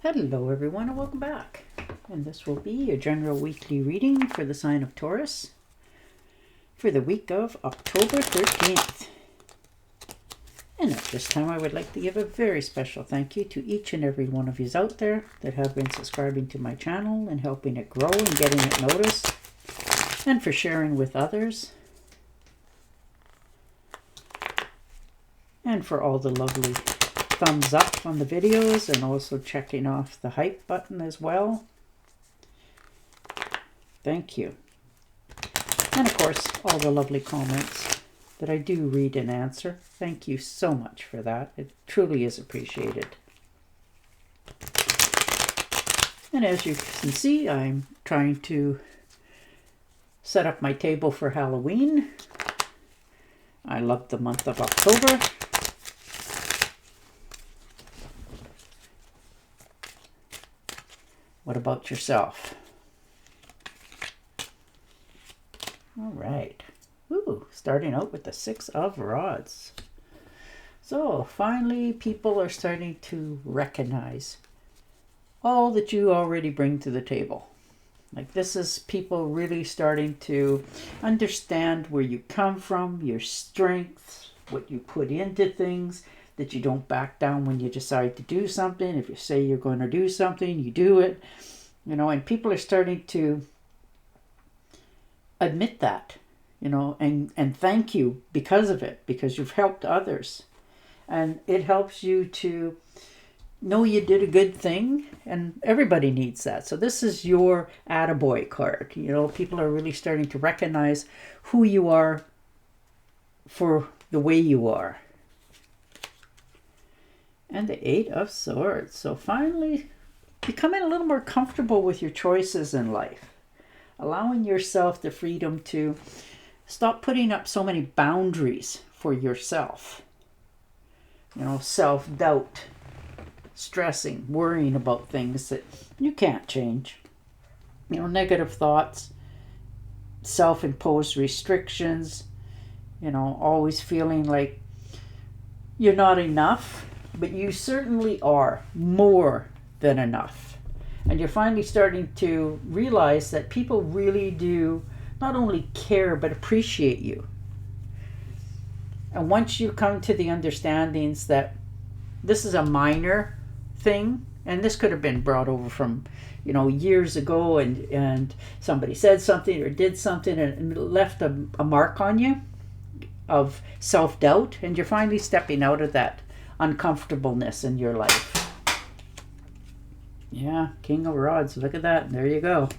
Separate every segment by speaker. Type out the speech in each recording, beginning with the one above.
Speaker 1: Hello everyone and welcome back. And this will be a general weekly reading for the sign of Taurus for the week of October 13th. And at this time I would like to give a very special thank you to each and every one of you out there that have been subscribing to my channel and helping it grow and getting it noticed, and for sharing with others, and for all the lovely thumbs up on the videos, and also checking off the hype button as well. Thank you. And of course, all the lovely comments that I do read and answer. Thank you so much for that. It truly is appreciated. And as you can see, I'm trying to set up my table for Halloween. I love the month of October. What about yourself? All right. Ooh, starting out with the 6 of Rods. So finally, people are starting to recognize all that you already bring to the table. Like, this is people really starting to understand where you come from, your strengths, what you put into things, that you don't back down when you decide to do something. If you say you're going to do something, you do it. You know, and people are starting to admit that, you know, and thank you because of it, because you've helped others. And it helps you to know you did a good thing, and everybody needs that. So this is your attaboy card. You know, people are really starting to recognize who you are for the way you are. And the 8 of Swords. So finally, becoming a little more comfortable with your choices in life. Allowing yourself the freedom to stop putting up so many boundaries for yourself. You know, self-doubt, stressing, worrying about things that you can't change. You know, negative thoughts, self-imposed restrictions, you know, always feeling like you're not enough. But you certainly are more than enough. And you're finally starting to realize that people really do not only care, but appreciate you. And once you come to the understandings that this is a minor thing, and this could have been brought over from, you know, years ago, and somebody said something or did something and it left a mark on you of self-doubt, and you're finally stepping out of that uncomfortableness in your life. Yeah, King of Rods, look at that. There you go.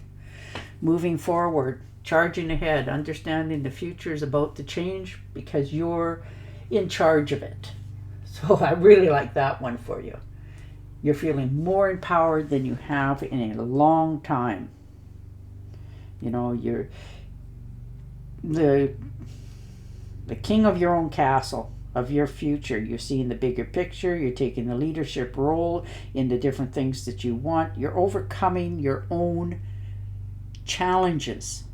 Speaker 1: Moving forward, charging ahead, understanding the future is about to change because you're in charge of it. So I really like that one for you. You're feeling more empowered than you have in a long time. You know, you're the king of your own castle, of your future. You're seeing the bigger picture. You're taking the leadership role in the different things that you want. You're overcoming your own challenges.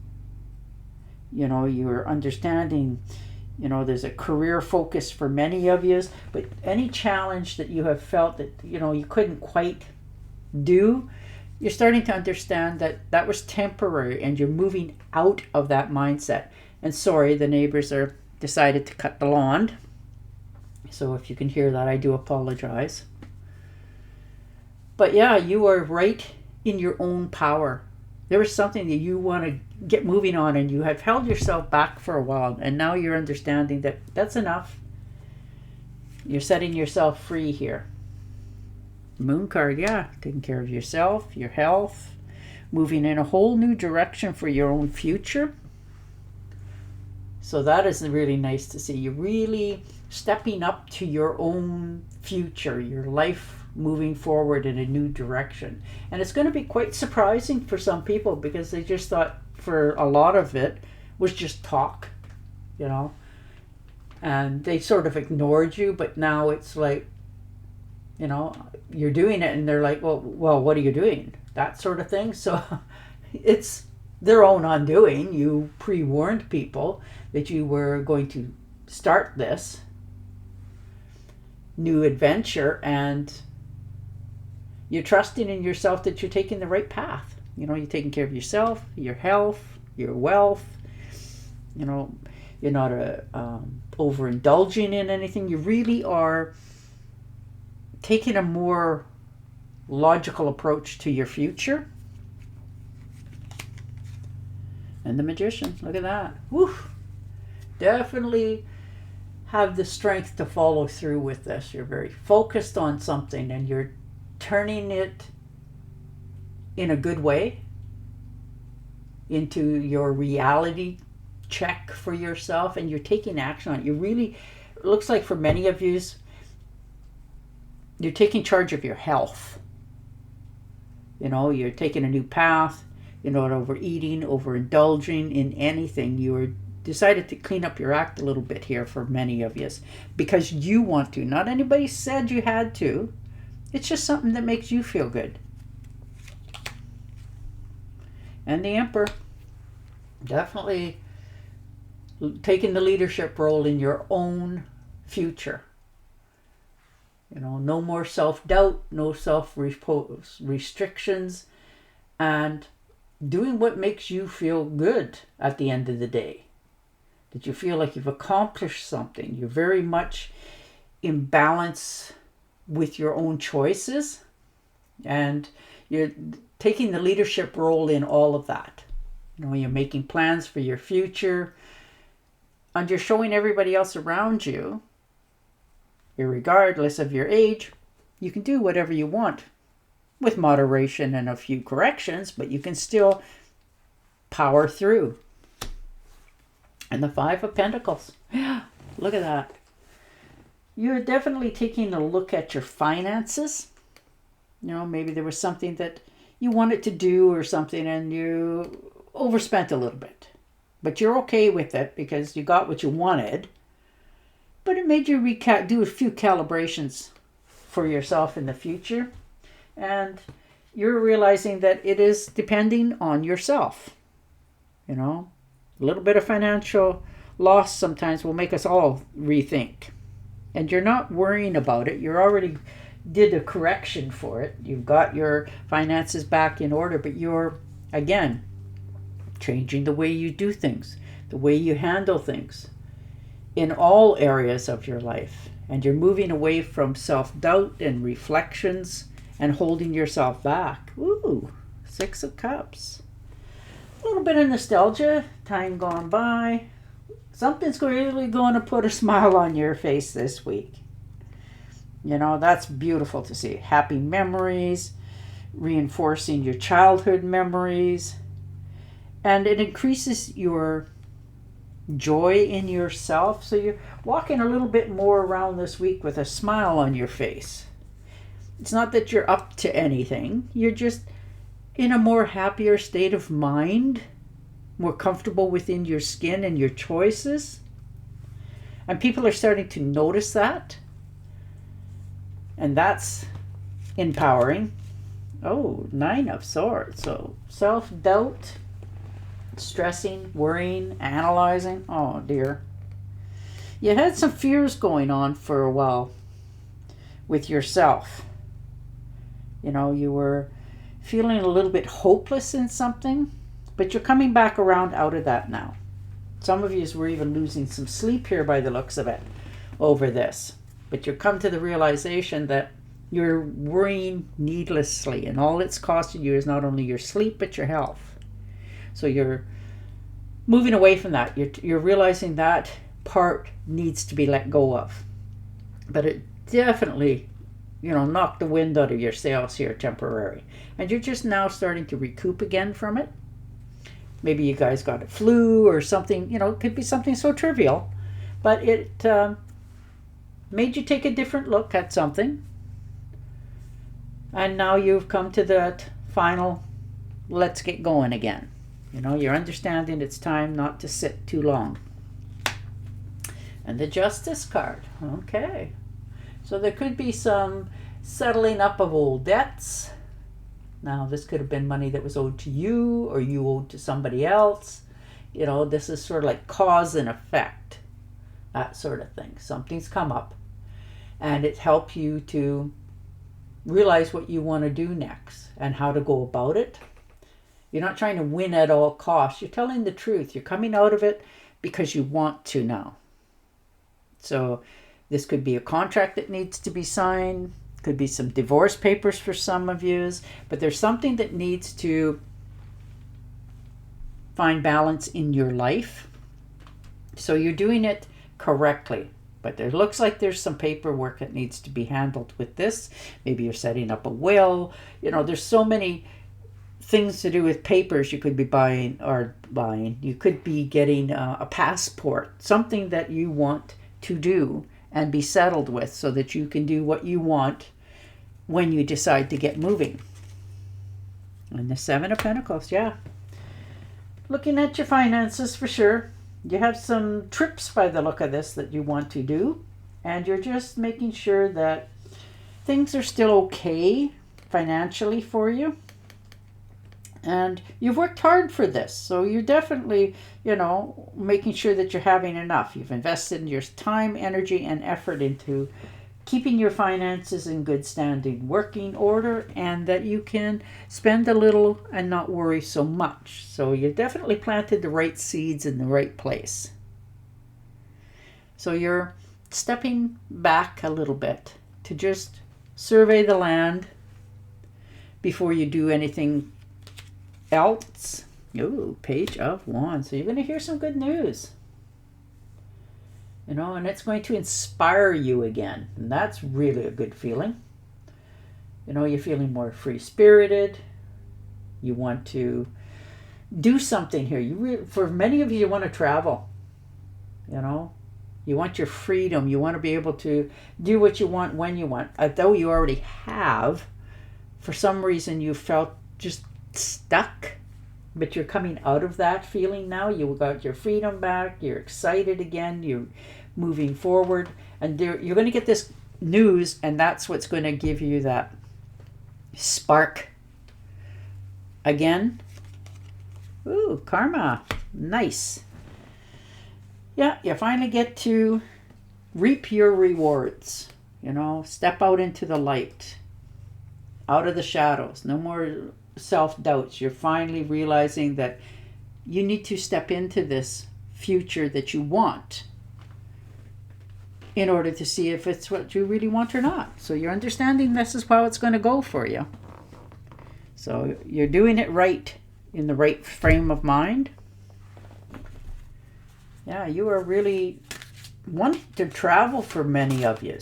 Speaker 1: You know, you're understanding, you know, there's a career focus for many of you, but any challenge that you have felt that, you know, you couldn't quite do, you're starting to understand that that was temporary, and you're moving out of that mindset. And sorry, the neighbors are decided to cut the lawn. So if you can hear that, I do apologize. But yeah, you are right in your own power. There is something that you want to get moving on, and you have held yourself back for a while, and now you're understanding that that's enough. You're setting yourself free here. Moon card, yeah, taking care of yourself, your health, moving in a whole new direction for your own future. So that is really nice to see. You really stepping up to your own future, your life moving forward in a new direction. And it's going to be quite surprising for some people, because they just thought for a lot of it was just talk, you know, and they sort of ignored you. But now it's like, you know, you're doing it, and they're like, well, what are you doing? That sort of thing. So it's their own undoing. You pre-warned people that you were going to start this new adventure, and You're trusting in yourself that you're taking the right path. You know, you're taking care of yourself, your health, your wealth. You know, you're not overindulging in anything. You really are taking a more logical approach to your future. And the Magician, look at that. Woo! Definitely have the strength to follow through with this. You're very focused on something and you're turning it in a good way into your reality check for yourself, and you're taking action on it. You really, it looks like for many of you, you're taking charge of your health. You know, you're taking a new path. You're not overeating, overindulging in anything. You're decided to clean up your act a little bit here for many of you because you want to. Not anybody said you had to. It's just something that makes you feel good. And the Emperor, definitely taking the leadership role in your own future. You know, no more self-doubt, no self-restrictions, and doing what makes you feel good at the end of the day. That you feel like you've accomplished something. You're very much in balance with your own choices, and you're taking the leadership role in all of that. You know, you're making plans for your future, and you're showing everybody else around you, regardless of your age, you can do whatever you want with moderation and a few corrections, but you can still power through. And the Five of Pentacles. Yeah, look at that. You're definitely taking a look at your finances. You know, maybe there was something that you wanted to do or something and you overspent a little bit. But you're okay with it because you got what you wanted. But it made you do a few calibrations for yourself in the future. And you're realizing that it is depending on yourself. You know, a little bit of financial loss sometimes will make us all rethink. And you're not worrying about it. You already did a correction for it. You've got your finances back in order, but you're, again, changing the way you do things, the way you handle things in all areas of your life. And you're moving away from self-doubt and reflections and holding yourself back. Ooh, Six of Cups. A little bit of nostalgia, time gone by. Something's really going to put a smile on your face this week. You know, that's beautiful to see. Happy memories, reinforcing your childhood memories. And it increases your joy in yourself. So you're walking a little bit more around this week with a smile on your face. It's not that you're up to anything. You're just in a more happier state of mind, more comfortable within your skin and your choices. And people are starting to notice that. And that's empowering. Oh, Nine of Swords. So self-doubt, stressing, worrying, analyzing. Oh dear. You had some fears going on for a while with yourself. You know, you were feeling a little bit hopeless in something, but you're coming back around out of that now. Some of you were even losing some sleep here by the looks of it over this. But you come to the realization that you're worrying needlessly, and all it's costing you is not only your sleep, but your health. So you're moving away from that. You're realizing that part needs to be let go of. But it definitely, you know, knocked the wind out of your sails here temporarily. And you're just now starting to recoup again from it. Maybe you guys got a flu or something, you know, it could be something so trivial. But it made you take a different look at something. And now you've come to that final, let's get going again. You know, you're understanding it's time not to sit too long. And the Justice card. Okay. So there could be some settling up of old debts. Now, this could have been money that was owed to you or you owed to somebody else. You know, this is sort of like cause and effect. That sort of thing. Something's come up. And it helped you to realize what you want to do next and how to go about it. You're not trying to win at all costs. You're telling the truth. You're coming out of it because you want to now. So this could be a contract that needs to be signed. Could be some divorce papers for some of you. But there's something that needs to find balance in your life. So you're doing it correctly. But there looks like there's some paperwork that needs to be handled with this. Maybe you're setting up a will. You know, there's so many things to do with papers you could be buying. You could be getting a passport, something that you want to do and be settled with so that you can do what you want when you decide to get moving. And the Seven of Pentacles, yeah. Looking at your finances for sure. You have some trips by the look of this that you want to do. And you're just making sure that things are still okay financially for you. And you've worked hard for this. So you're definitely, you know, making sure that you're having enough. You've invested your time, energy, and effort into keeping your finances in good standing working order, and that you can spend a little and not worry so much. So you definitely planted the right seeds in the right place. So you're stepping back a little bit to just survey the land before you do anything else. Ooh, Page of Wands. So you're going to hear some good news. You know, and it's going to inspire you again. And that's really a good feeling. You know, you're feeling more free-spirited. You want to do something here. For many of you, you want to travel. You know, you want your freedom. You want to be able to do what you want when you want. Although you already have, for some reason you felt just stuck. But you're coming out of that feeling now. You got your freedom back. You're excited again. You're moving forward. And you're going to get this news, and that's what's going to give you that spark again. Ooh, karma. Nice. Yeah, you finally get to reap your rewards. You know, step out into the light. Out of the shadows. No more self-doubts. You're finally realizing that you need to step into this future that you want in order to see if it's what you really want or not. So you're understanding this is how it's going to go for you. So you're doing it right, in the right frame of mind. Yeah, you are really wanting to travel for many of you.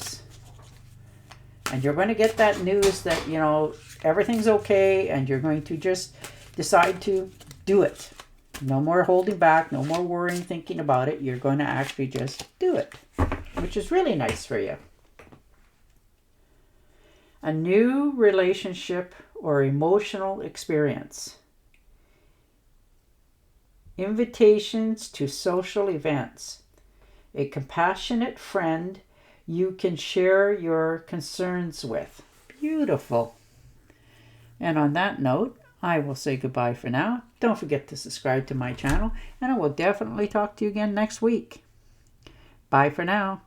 Speaker 1: And you're going to get that news that, you know, everything's okay, and you're going to just decide to do it. No more holding back, no more worrying, thinking about it. You're going to actually just do it, which is really nice for you. A new relationship or emotional experience. Invitations to social events. A compassionate friend you can share your concerns with. Beautiful. And on that note, I will say goodbye for now. Don't forget to subscribe to my channel, and I will definitely talk to you again next week. Bye for now.